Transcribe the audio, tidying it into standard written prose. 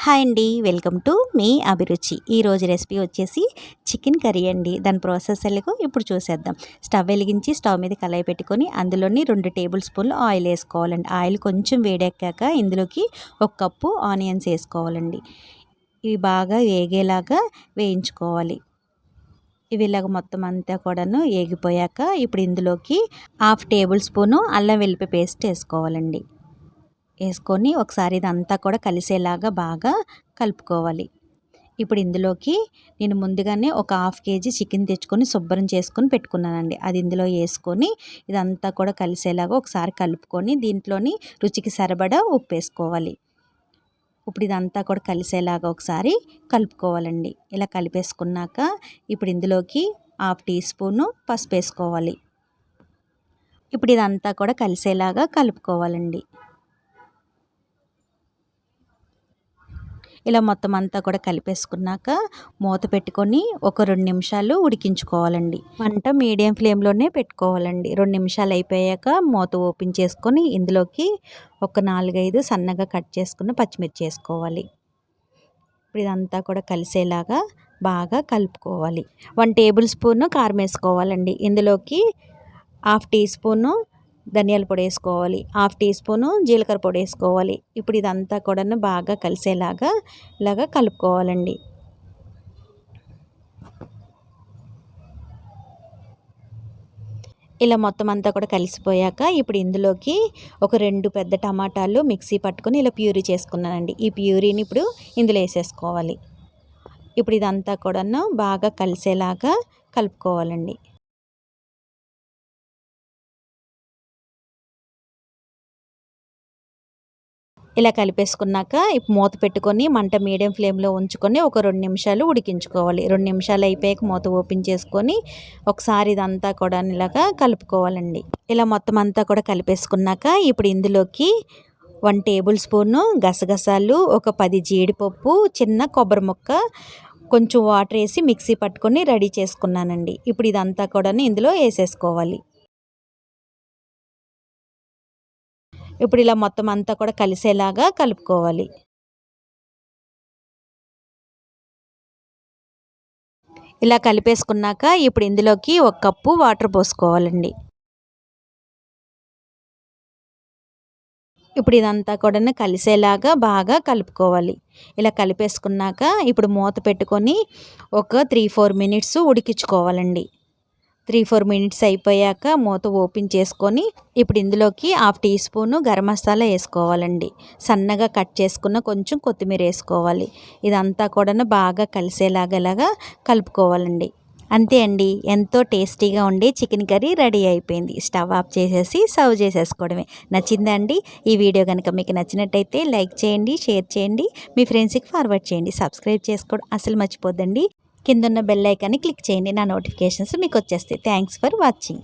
Hi అండి, welcome to me అభిరుచి. ఈరోజు రెసిపీ వచ్చేసి చికెన్ కర్రీ అండి. దాని ప్రాసెస్ ఎలాగో ఇప్పుడు చూసేద్దాం. స్టవ్ వెలిగించి స్టవ్ మీద కళాయి పెట్టుకొని అందులోని 2 టేబుల్ స్పూన్లు ఆయిల్ వేసుకోవాలండి. ఆయిల్ కొంచెం వేడెక్కాక ఇందులోకి 1 కప్పు ఆనియన్స్ వేసుకోవాలండి. ఇవి బాగా వేగేలాగా వేయించుకోవాలి. ఇవి ఇలాగ మొత్తం అంతా కూడాను వేగిపోయాక ఇప్పుడు ఇందులోకి 1/2 టేబుల్ స్పూను అల్లం వెల్లిపాయ పేస్ట్ వేసుకోవాలండి. వేసుకొని ఒకసారి ఇదంతా కూడా కలిసేలాగా బాగా కలుపుకోవాలి. ఇప్పుడు ఇందులోకి నేను ముందుగానే ఒక 1/2 కేజీ చికెన్ తెచ్చుకొని శుభ్రం చేసుకొని పెట్టుకున్నానండి. అది ఇందులో వేసుకొని ఇదంతా కూడా కలిసేలాగా ఒకసారి కలుపుకొని దీంట్లోని రుచికి సరిపడా ఉప్పు వేసుకోవాలి. ఇప్పుడు ఇదంతా కూడా కలిసేలాగా ఒకసారి కలుపుకోవాలండి. ఇలా కలిపేసుకున్నాక ఇప్పుడు ఇందులోకి 1/2 టీ స్పూను పసుపు వేసుకోవాలి. ఇప్పుడు ఇదంతా కూడా కలిసేలాగా కలుపుకోవాలండి. ఇలా మొత్తం అంతా కూడా కలిపేసుకున్నాక మూత పెట్టుకొని ఒక 2 నిమిషాలు ఉడికించుకోవాలండి. మంట మీడియం ఫ్లేమ్లోనే పెట్టుకోవాలండి. 2 నిమిషాలు అయిపోయాక మూత ఓపెన్ చేసుకొని ఇందులోకి ఒక 4-5 సన్నగా కట్ చేసుకున్న పచ్చిమిర్చి వేసుకోవాలి. ఇప్పుడు ఇదంతా కూడా కలిసేలాగా బాగా కలుపుకోవాలి. 1 టేబుల్ స్పూన్ కారం వేసుకోవాలండి. ఇందులోకి 1/2 టీ స్పూను ధనియాల పొడి వేసుకోవాలి. 1/2 టీ స్పూను జీలకర్ర పొడి వేసుకోవాలి. ఇప్పుడు ఇదంతా కూడా బాగా కలిసేలాగా ఇలాగా కలుపుకోవాలండి. ఇలా మొత్తం అంతా కూడా కలిసిపోయాక ఇప్పుడు ఇందులోకి ఒక 2 పెద్ద టమాటాలు మిక్సీ పట్టుకొని ఇలా ప్యూరీ చేసుకున్నానండి. ఈ ప్యూరీని ఇప్పుడు ఇందులో వేసేసుకోవాలి. ఇప్పుడు ఇదంతా కూడా బాగా కలిసేలాగా కలుపుకోవాలండి. ఇలా కలిపేసుకున్నాక ఇప్పుడు మూత పెట్టుకొని మంట మీడియం ఫ్లేమ్లో ఉంచుకొని ఒక 2 నిమిషాలు ఉడికించుకోవాలి. 2 నిమిషాలు అయిపోయాక మూత ఓపెన్ చేసుకొని ఒకసారి ఇదంతా కూడా ఇలాగా కలుపుకోవాలండి. ఇలా మొత్తం అంతా కూడా కలిపేసుకున్నాక ఇప్పుడు ఇందులోకి 1 టేబుల్ స్పూను గసగసాలు, ఒక 10 జీడిపప్పు, చిన్న కొబ్బరి ముక్క, కొంచెం వాటర్ వేసి మిక్సీ పట్టుకొని రెడీ చేసుకున్నానండి. ఇప్పుడు ఇదంతా కూడా ఇందులో వేసేసుకోవాలి. ఇప్పుడు ఇలా మొత్తం అంతా కూడా కలిసేలాగా కలుపుకోవాలి. ఇలా కలిపేసుకున్నాక ఇప్పుడు ఇందులోకి 1 కప్పు వాటర్ పోసుకోవాలండి. ఇప్పుడు ఇదంతా కూడా కలిసేలాగా బాగా కలుపుకోవాలి. ఇలా కలిపేసుకున్నాక ఇప్పుడు మూత పెట్టుకొని ఒక 3-4 మినిట్స్ ఉడికించుకోవాలండి. 3-4 మినిట్స్ అయిపోయాక మూత ఓపెన్ చేసుకొని ఇప్పుడు ఇందులోకి 1/2 టీ స్పూను గరం మసాలా వేసుకోవాలండి. సన్నగా కట్ చేసుకున్న కొంచెం కొత్తిమీర వేసుకోవాలి. ఇదంతా కూడా బాగా కలిసేలాగా ఇలాగా కలుపుకోవాలండి. అంతే అండి, ఎంతో టేస్టీగా ఉండే చికెన్ కర్రీ రెడీ అయిపోయింది. స్టవ్ ఆఫ్ చేసేసి సర్వ్ చేసేసుకోవడమే. నచ్చిందా అండి? ఈ వీడియో కనుక మీకు నచ్చినట్టయితే లైక్ చేయండి, షేర్ చేయండి, మీ ఫ్రెండ్స్కి ఫార్వర్డ్ చేయండి. సబ్స్క్రైబ్ చేసుకోవడం అసలు మర్చిపోద్దండి. కిందున్న బెల్ ఐకాన్ని క్లిక్ చేయండి. నా నోటిఫికేషన్స్ మీకు వచ్చేస్తాయి. Thanks for watching.